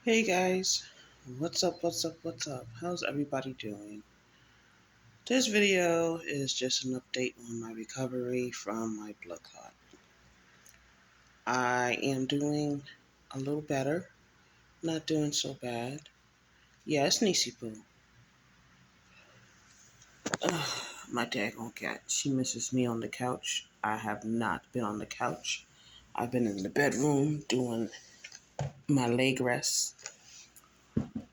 Hey guys, what's up, what's up? How's everybody doing? This video is just an update on my recovery from my blood clot. I am doing a little better, not doing so bad. Yeah, it's Nisi Poo. My daggone cat, she misses me on the couch. I have not been on the couch. I've been in the bedroom doing my leg rests.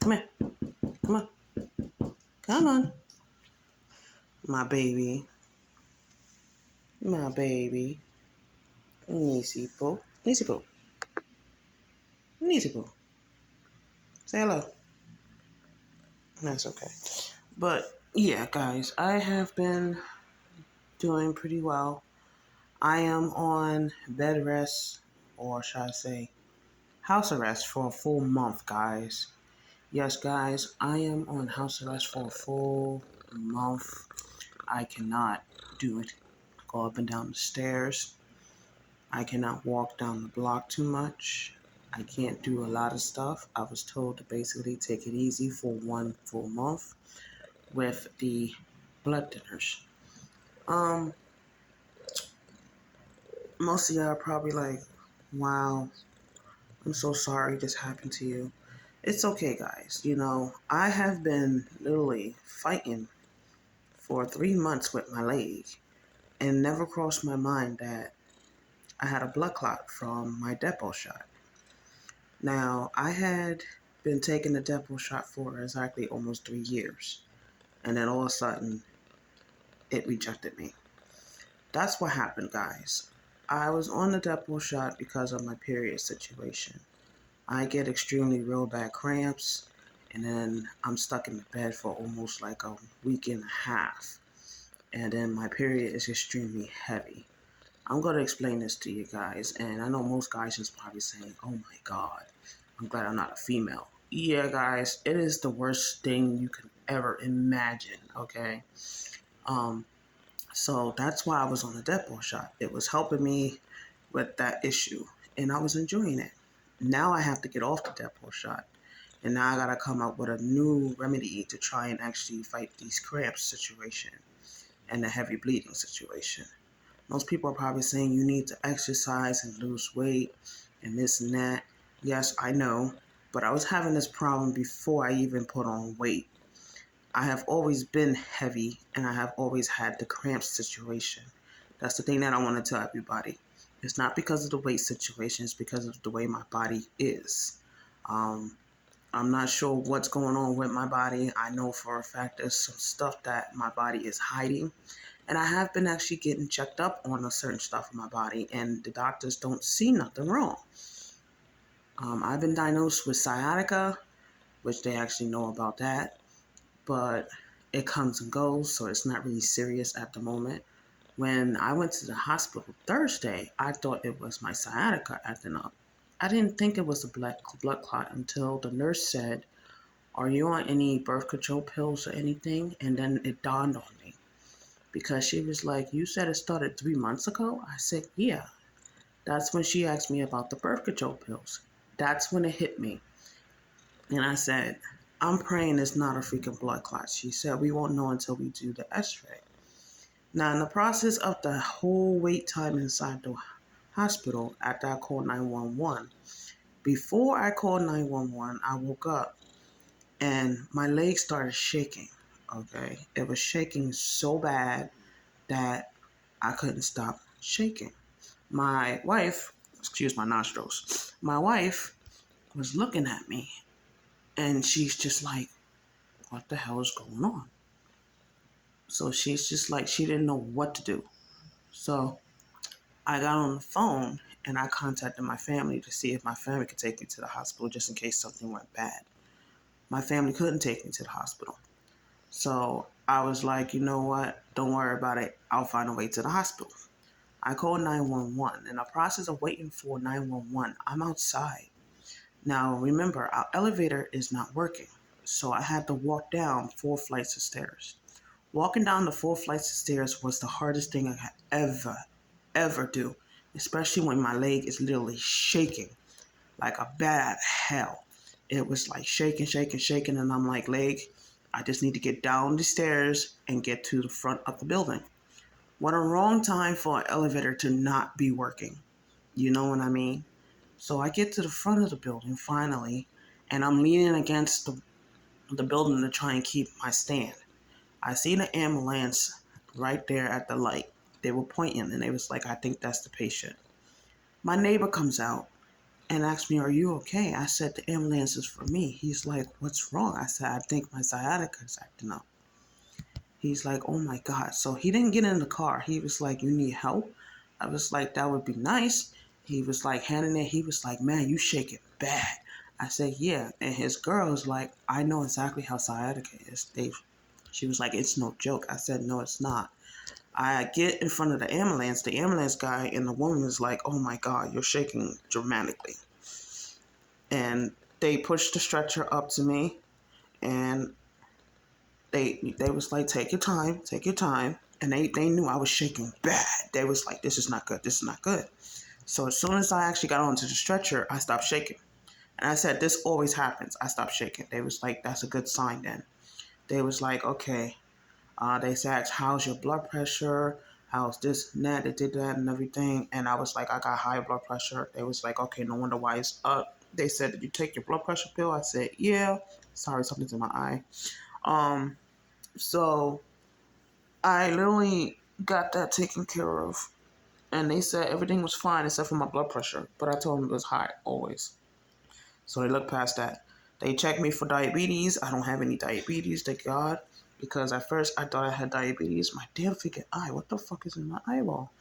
Come here, come on, come on. My baby, my baby. Nisi Poo, Nisi Poo. Neatable. Say hello. That's okay. But yeah, guys, I have been doing pretty well. I am on bed rest, or should I say, house arrest for a full month, guys. Yes, guys, I am on house arrest for a full month. I cannot do it. Go up and down the stairs. I cannot walk down the block too much. I can't do a lot of stuff. I was told to basically take it easy for one full month with the blood thinners. Most of y'all are probably like, wow, I'm so sorry this happened to you. It's okay, guys. You know, I have been literally fighting for 3 months with my leg and never crossed my mind that I had a blood clot from my depot shot. Now, I had been taking the depot shot for exactly almost 3 years, and then all of a sudden, it rejected me. That's what happened, guys. I was on the depot shot because of my period situation. I get extremely real bad cramps, and then I'm stuck in the bed for almost like a week and a half. And then my period is extremely heavy. I'm going to explain this to you guys, and I know most guys is probably saying, oh my God, I'm glad I'm not a female. Yeah, guys, it is the worst thing you can ever imagine, okay? Um, so that's why I was on the depot shot. It was helping me with that issue, and I was enjoying it. Now I have to get off the depot shot, and now I gotta come up with a new remedy to try and actually fight these cramps situation and the heavy bleeding situation. Most people are probably saying you need to exercise and lose weight and this and that. Yes, I know, but I was having this problem before I even put on weight. I have always been heavy and I have always had the cramp situation. That's the thing that I want to tell everybody. It's not because of the weight situation, it's because of the way my body is. Um, I'm not sure what's going on with my body. I know for a fact there's some stuff that my body is hiding. And I have been actually getting checked up on a certain stuff in my body, and the doctors don't see nothing wrong. I've been diagnosed with sciatica, which they actually know about that, but it comes and goes, so it's not really serious at the moment. When I went to the hospital Thursday, I thought it was my sciatica acting up. I didn't think it was a blood clot until the nurse said, are you on any birth control pills or anything? And then it dawned on me because she was like, you said it started 3 months ago? I said, yeah. That's when she asked me about the birth control pills. That's when it hit me. And I said, I'm praying it's not a freaking blood clot. She said, we won't know until we do the x-ray. Now, in the process of the whole wait time inside the hospital, after I called 911, before I called 911, I woke up and my leg started shaking, okay? It was shaking so bad that I couldn't stop shaking. My wife, excuse my nostrils, my wife was looking at me and she's just like, what the hell is going on? So she's just like, she didn't know what to do. So I got on the phone and I contacted my family to see if my family could take me to the hospital just in case something went bad. My family couldn't take me to the hospital. So I was like, you know what? Don't worry about it. I'll find a way to the hospital. I called 911. In the process of waiting for 911, I'm outside. Now, remember, our elevator is not working. So I had to walk down 4 flights of stairs. Walking down the 4 flights of stairs was the hardest thing I could ever do, especially when my leg is literally shaking like a bat out of hell. It was like shaking, shaking, shaking, and I'm like, leg, I just need to get down the stairs and get to the front of the building. What a wrong time for an elevator to not be working. You know what I mean? So I get to the front of the building finally, and I'm leaning against the building to try and keep my stand. I see the ambulance right there at the light. They were pointing, and they was like, I think that's the patient. My neighbor comes out and asked me, are you okay? I said, the ambulance is for me. He's like, what's wrong? I said, I think my sciatica is acting up. He's like, oh my God. So he didn't get in the car. He was like, you need help? I was like, that would be nice. He was like, handing it. He was like, man, you shake it bad. I said, yeah. And his girl was like, I know exactly how sciatica is. She was like, it's no joke. I said, no, it's not. I get in front of the ambulance. The ambulance guy and the woman is like, oh my God, you're shaking dramatically. And they pushed the stretcher up to me, and they was like, take your time, take your time. And they knew I was shaking bad. They was like, this is not good, this is not good. So as soon as I actually got onto the stretcher, I stopped shaking. And I said, this always happens. I stopped shaking. They was like, that's a good sign then. They was like, okay. They said, how's your blood pressure? How's this and that? They did that and everything. And I was like, I got high blood pressure. They was like, okay, no wonder why it's up. They said, did you take your blood pressure pill? I said, yeah. Sorry, something's in my eye. Um, so I literally got that taken care of. And they said everything was fine except for my blood pressure. But I told them it was high, always. So they looked past that. They checked me for diabetes. I don't have any diabetes, thank God. Because at first I thought I had diabetes. My damn freaking eye. What the fuck is in my eyeball?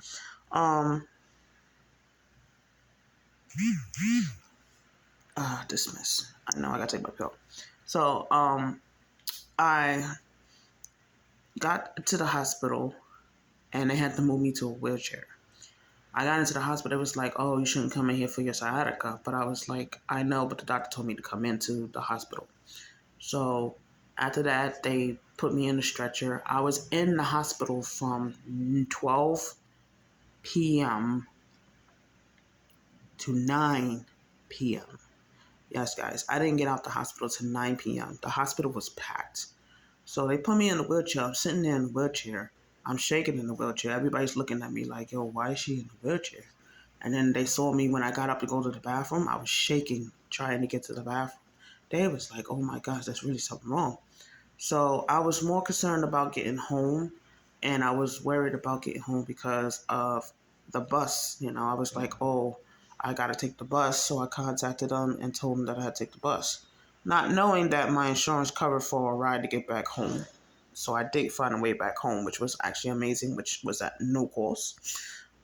Dismiss. I know I gotta take my pill. So, I got to the hospital and they had to move me to a wheelchair. I got into the hospital. It was like, oh, you shouldn't come in here for your sciatica. But I was like, I know, but the doctor told me to come into the hospital. So after that, they put me in the stretcher. I was in the hospital from 12 p.m. to 9 p.m. Yes, guys, I didn't get out the hospital till 9 p.m. The hospital was packed. So they put me in the wheelchair. I'm sitting there in the wheelchair. I'm shaking in the wheelchair. Everybody's looking at me like, yo, why is she in the wheelchair? And then they saw me when I got up to go to the bathroom. I was shaking trying to get to the bathroom. They was like, oh my gosh, there's really something wrong. So I was more concerned about getting home, and I was worried about getting home because of the bus. You know, I was like, oh, I got to take the bus. So I contacted them and told them that I had to take the bus, not knowing that my insurance covered for a ride to get back home. So I did find a way back home, which was actually amazing, which was at no cost.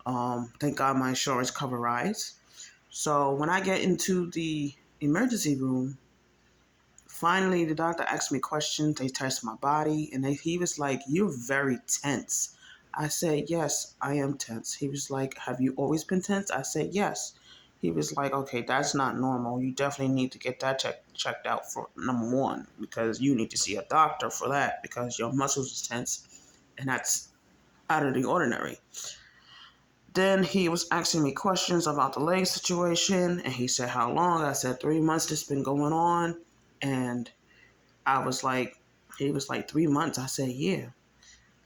Thank God my insurance covered rides. So when I get into the emergency room, finally, the doctor asked me questions. They touched my body, and he was like, you're very tense. I said, yes, I am tense. He was like, have you always been tense? I said, yes. He was like, okay, that's not normal. You definitely need to get that checked out for number one, because you need to see a doctor for that because your muscles is tense, and that's out of the ordinary. Then he was asking me questions about the leg situation, and he said, how long? I said, 3 months this been going on. And I was like, he was like, 3 months. I said, yeah.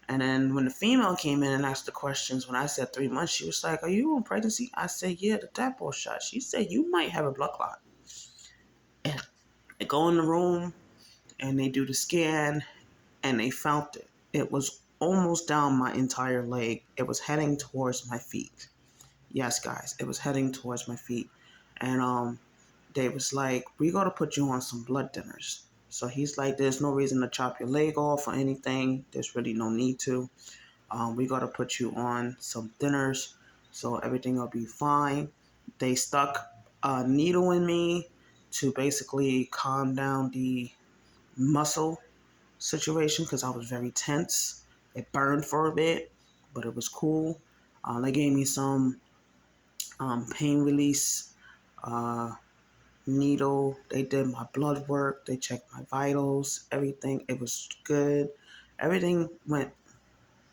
And then when the female came in and asked the questions, when I said 3 months, she was like, are you on pregnancy? I said, yeah, the tadpole shot. She said, you might have a blood clot. And they go in the room and they do the scan and they found it. It was almost down my entire leg. It was heading towards my feet. Yes, guys, it was heading towards my feet. And they was like, we got to put you on some blood thinners. So he's like, there's no reason to chop your leg off or anything. There's really no need to. We got to put you on some thinners so everything will be fine. They stuck a needle in me to basically calm down the muscle situation because I was very tense. It burned for a bit, but it was cool. They gave me some pain release needle. They did my blood work. They checked my vitals. Everything. It was good. Everything went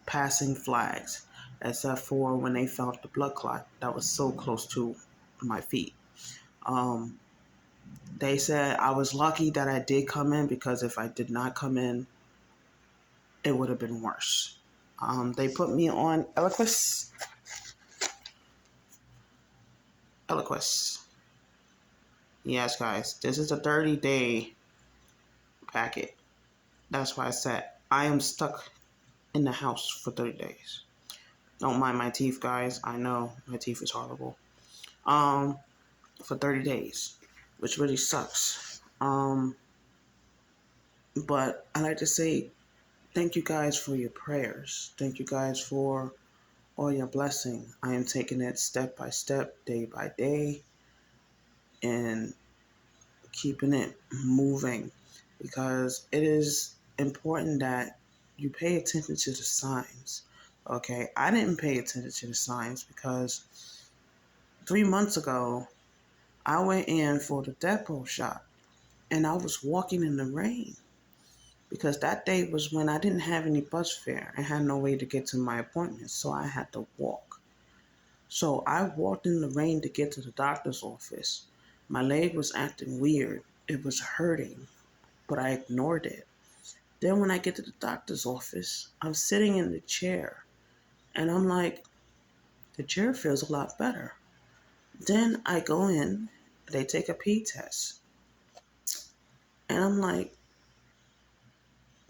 passing flags, except for when they found the blood clot that was so close to my feet. Um, They said I was lucky that I did come in because if I did not come in, it would have been worse. They put me on Eliquis. Eliquis. Yes, guys, this is a 30-day packet. That's why I said I am stuck in the house for 30 days. Don't mind my teeth, guys. I know my teeth is horrible. For 30 days, which really sucks. But I like to say thank you guys for your prayers. Thank you guys for all your blessing. I am taking it step by step, day by day, and keeping it moving because it is important that you pay attention to the signs. Okay, I didn't pay attention to the signs because 3 months ago I went in for the depot shot and I was walking in the rain because that day was when I didn't have any bus fare and had no way to get to my appointment, so I had to walk. So I walked in the rain to get to the doctor's office. My leg was acting weird. It was hurting, but I ignored it. Then when I get to the doctor's office, I'm sitting in the chair and I'm like, the chair feels a lot better. Then I go in, they take a pee test, and I'm like,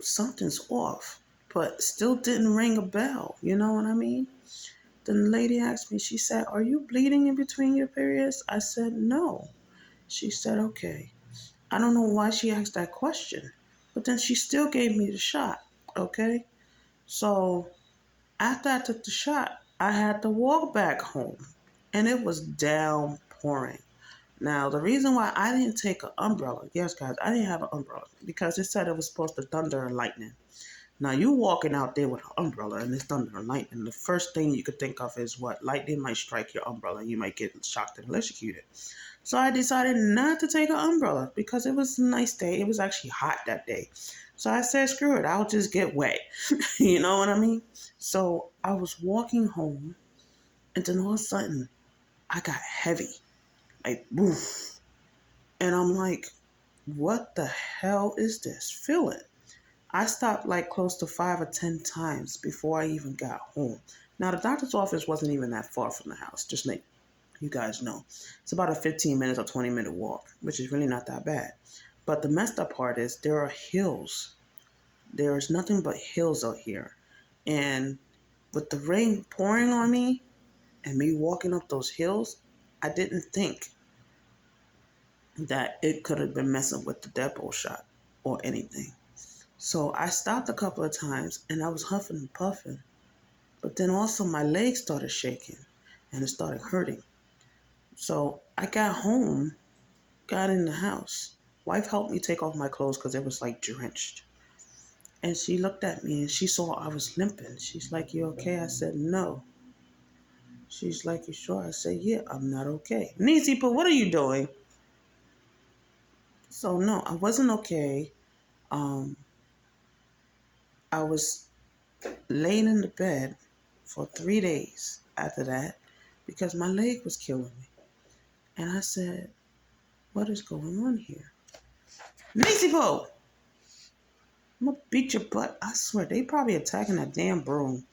something's off, but still didn't ring a bell. You know what I mean? Then the lady asked me, she said, are you bleeding in between your periods? I said, no. She said, okay. I don't know why she asked that question, but then she still gave me the shot, okay? So after I took the shot, I had to walk back home, and it was downpouring. Now, the reason why I didn't take an umbrella, yes, guys, I didn't have an umbrella because it said it was supposed to thunder and lightning. Now, you walking out there with an umbrella and it's thunder and lightning, the first thing you could think of is what? Lightning might strike your umbrella and you might get shocked and electrocuted. So I decided not to take an umbrella because it was a nice day. It was actually hot that day. So I said, screw it, I'll just get wet. You know what I mean? So I was walking home and then all of a sudden I got heavy. Like, woof. And I'm like, what the hell is this feeling? I stopped like close to 5 or 10 times before I even got home. Now, the doctor's office wasn't even that far from the house, just like you guys know. It's about a 15 minutes or 20-minute walk, which is really not that bad. But the messed up part is there are hills. There's nothing but hills out here. And with the rain pouring on me and me walking up those hills, I didn't think that it could have been messing with the depot shot or anything. So I stopped a couple of times and I was huffing and puffing. But then also my legs started shaking and it started hurting. So I got home, got in the house. Wife helped me take off my clothes because it was like drenched. And she looked at me and she saw I was limping. She's like, you okay? I said, no. She's like, you sure? I said, yeah, I'm not okay. Nisi, but what are you doing? So no, I wasn't okay. I was laying in the bed for 3 days after that because my leg was killing me. And I said, what is going on here? Nisipo! I'm gonna beat your butt. I swear, they probably attacking that damn broom.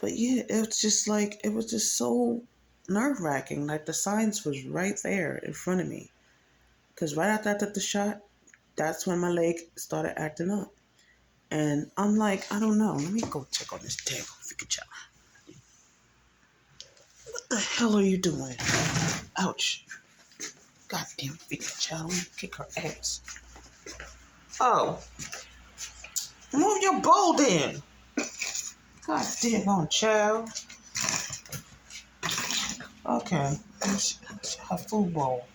But yeah, it was just so nerve wracking. Like the signs was right there in front of me. Cause right after I took the shot, that's when my leg started acting up. And I'm like, I don't know. Let me go check on this damn freaking child. What the hell are you doing? Ouch. Goddamn freaking child. I'm gonna kick her ass. Oh. Move your bowl then. God damn on child. Okay. Her food bowl.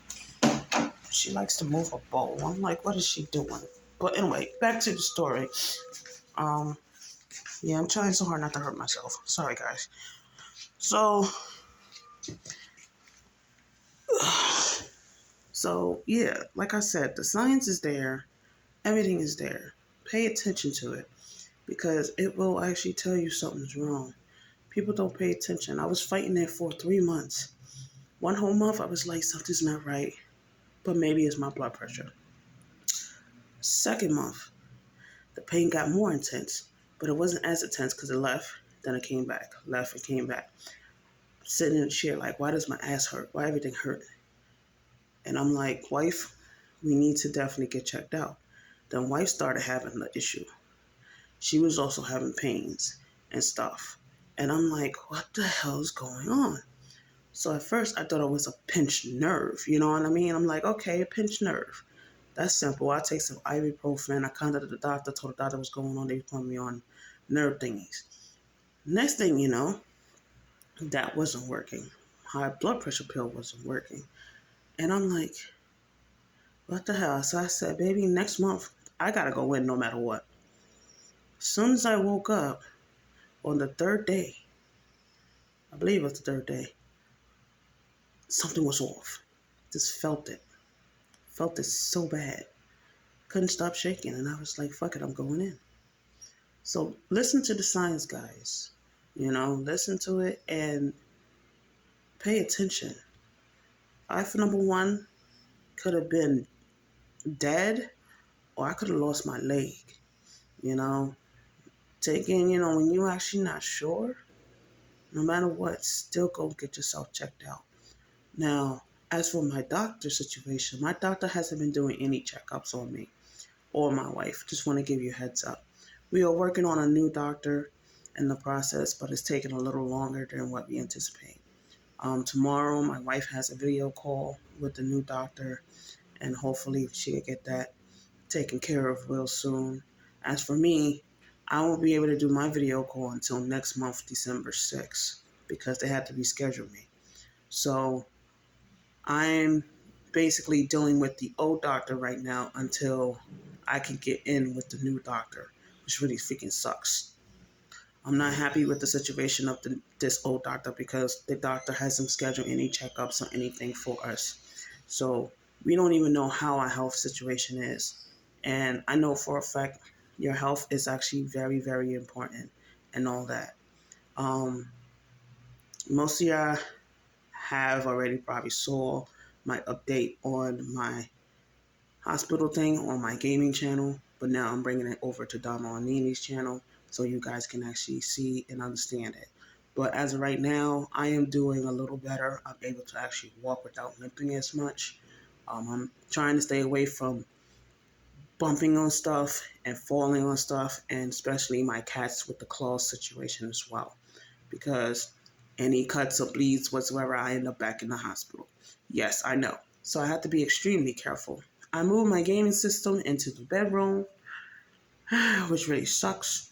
She likes to move her bowl. I'm like, what is she doing? But anyway, back to the story. Yeah, I'm trying so hard not to hurt myself. Sorry, guys. So yeah, like I said, the science is there. Everything is there. Pay attention to it because it will actually tell you something's wrong. People don't pay attention. I was fighting it for 3 months. One whole month, I was like, something's not right, but maybe it's my blood pressure. Second month, the pain got more intense, but it wasn't as intense because it left. Then it came back, left and came back. Sitting in the chair, like, why does my ass hurt? Why everything hurt? And I'm like, wife, we need to definitely get checked out. Then wife started having the issue. She was also having pains and stuff. And I'm like, what the hell is going on? So at first I thought it was a pinched nerve. You know what I mean? I'm like, okay, a pinched nerve. That's simple. I take some ibuprofen. I contacted the doctor, told the doctor what's going on. They put me on nerve thingies. Next thing you know, that wasn't working. High blood pressure pill wasn't working. And I'm like, what the hell? So I said, baby, next month, I got to go in no matter what. As soon as I woke up on the third day, I believe it was the third day, something was off. Just felt it. Felt it so bad. Couldn't stop shaking. And I was like, fuck it, I'm going in. So listen to the signs, guys. Listen to it and pay attention. I, for number one, could have been dead or I could have lost my leg. Taking, when you're actually not sure, no matter what, still go get yourself checked out. Now, as for my doctor situation, my doctor hasn't been doing any checkups on me or my wife. Just want to give you a heads up. We are working on a new doctor in the process, but it's taking a little longer than what we anticipate. Tomorrow, my wife has a video call with the new doctor, and hopefully she can get that taken care of real soon. As for me, I won't be able to do my video call until next month, December 6th, because they had to reschedule me. So I'm basically dealing with the old doctor right now until I can get in with the new doctor, which really freaking sucks. I'm not happy with the situation of this old doctor because the doctor hasn't scheduled any checkups or anything for us. So we don't even know how our health situation is. And I know for a fact your health is actually very, very important and all that. Most of y'all have already probably saw my update on my hospital thing on my gaming channel, but now I'm bringing it over to Domo&Nene's channel so you guys can actually see and understand it. But as of right now, I am doing a little better. I'm able to actually walk without limping as much. I'm trying to stay away from bumping on stuff and falling on stuff, and especially my cats with the claws situation as well, because any cuts or bleeds whatsoever, I end up back in the hospital. Yes, I know. So I have to be extremely careful. I moved my gaming system into the bedroom, which really sucks.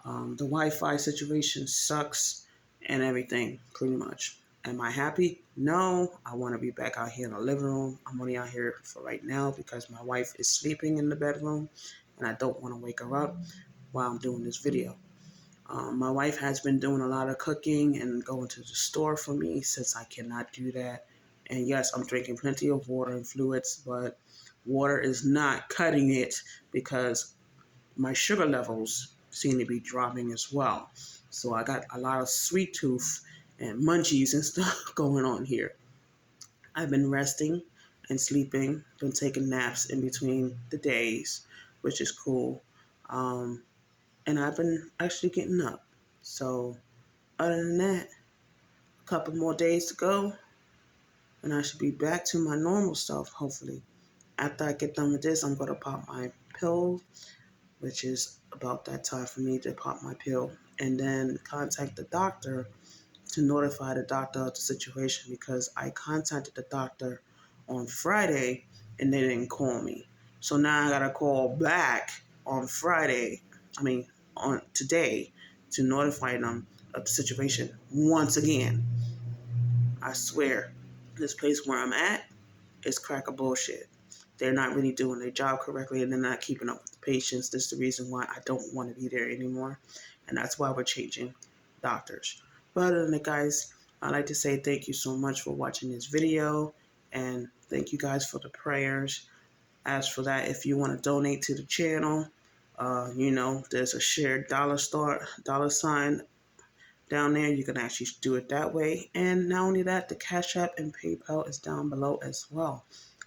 The Wi-Fi situation sucks and everything, pretty much. Am I happy? No. I want to be back out here in the living room. I'm only out here for right now because my wife is sleeping in the bedroom and I don't want to wake her up while I'm doing this video. My wife has been doing a lot of cooking and going to the store for me since I cannot do that. And yes, I'm drinking plenty of water and fluids, but water is not cutting it because my sugar levels seem to be dropping as well. So I got a lot of sweet tooth and munchies and stuff going on here. I've been resting and sleeping, been taking naps in between the days, which is cool. And I've been actually getting up. So other than that, a couple more days to go, and I should be back to my normal self, hopefully. After I get done with this, I'm going to pop my pill, which is about that time for me to pop my pill, and then contact the doctor to notify the doctor of the situation because I contacted the doctor on Friday and they didn't call me. So now I got to call back on Friday, on today, to notify them of the situation once again. I swear, this place where I'm at is crack of bullshit. They're not really doing their job correctly and they're not keeping up with the patients. This is the reason why I don't want to be there anymore. And that's why we're changing doctors. But other than that, guys, I'd like to say thank you so much for watching this video. And thank you guys for the prayers. As for that, if you want to donate to the channel, there's a shared dollar sign down there. You can actually do it that way. And not only that, the Cash App and PayPal is down below as well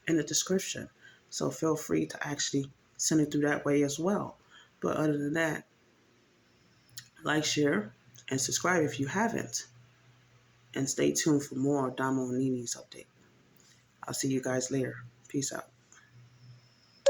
in the description. So feel free to actually send it through that way as well. But other than that, like, share, and subscribe if you haven't. And stay tuned for more Domo and Nene's update. I'll see you guys later. Peace out.